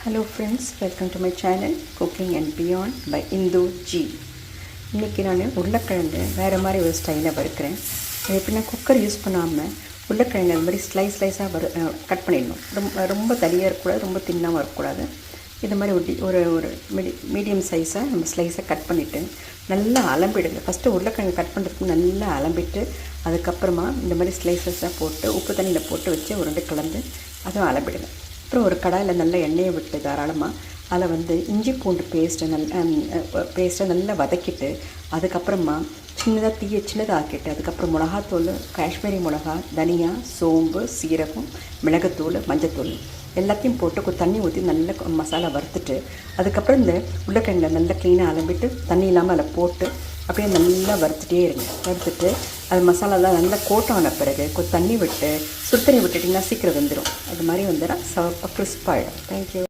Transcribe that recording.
Hello friends, welcome to my channel Cooking and Beyond by Indu G. இன்றைக்கி நான் உருளைக்கிழங்கு வேறு மாதிரி ஒரு ஸ்டைலில் வறுக்கிறேன். அது எப்படின்னா குக்கர் யூஸ் பண்ணாமல் உருளைக்கிழங்கு அது மாதிரி ஸ்லைஸாக கட் பண்ணிடணும். ரொம்ப தனியாக இருக்கக்கூடாது, ரொம்ப தின்னாகவும் இருக்கக்கூடாது. இது மாதிரி ஒரு மீடியம் சைஸாக நம்ம ஸ்லைஸாக கட் பண்ணிவிட்டு நல்லா அலம்பிடுங்க. ஃபஸ்ட்டு உருளைக்கிழங்கு கட் பண்ணுறதுக்கு நல்லா அலம்பிட்டு அதுக்கப்புறமா இந்த மாதிரி ஸ்லைஸஸாக போட்டு உப்பு தண்ணியில் போட்டு வச்சு உருண்டை கலந்து அதுவும் அலம்பிடுங்க. அப்புறம் ஒரு கடாயில் நல்லா எண்ணெயை விட்டு தாராளமாக அதில் இஞ்சி பூண்டு பேஸ்ட்டை நல்லா வதக்கிட்டு அதுக்கப்புறமா சின்னதாக ஆக்கிட்டு அதுக்கப்புறம் மிளகாத்தூள், காஷ்மீரி மிளகா, தனியா, சோம்பு, சீரகம், மிளகுத்தூள், மஞ்சத்தூள் எல்லாத்தையும் போட்டு தண்ணி ஊற்றி நல்ல மசாலா வறுத்துட்டு அதுக்கப்புறம் இந்த உருளைக்கிழங்கை நல்லா க்ளீனாக அலம்பிட்டு தண்ணி இல்லாமல் அதில் போட்டு அப்படியே நல்லா வறுத்துட்டே இருங்க. வறுத்துட்டு அது மசாலாலாம் நல்லா கோட்டான பிறகு தண்ணி விட்டு சுடு தண்ணி விட்டுட்டிங்கன்னா சீக்கிரம் வெந்துடும். அது மாதிரி வந்துடும், சவப்பாக கிறிஸ்பாகிடும். தேங்க்யூ.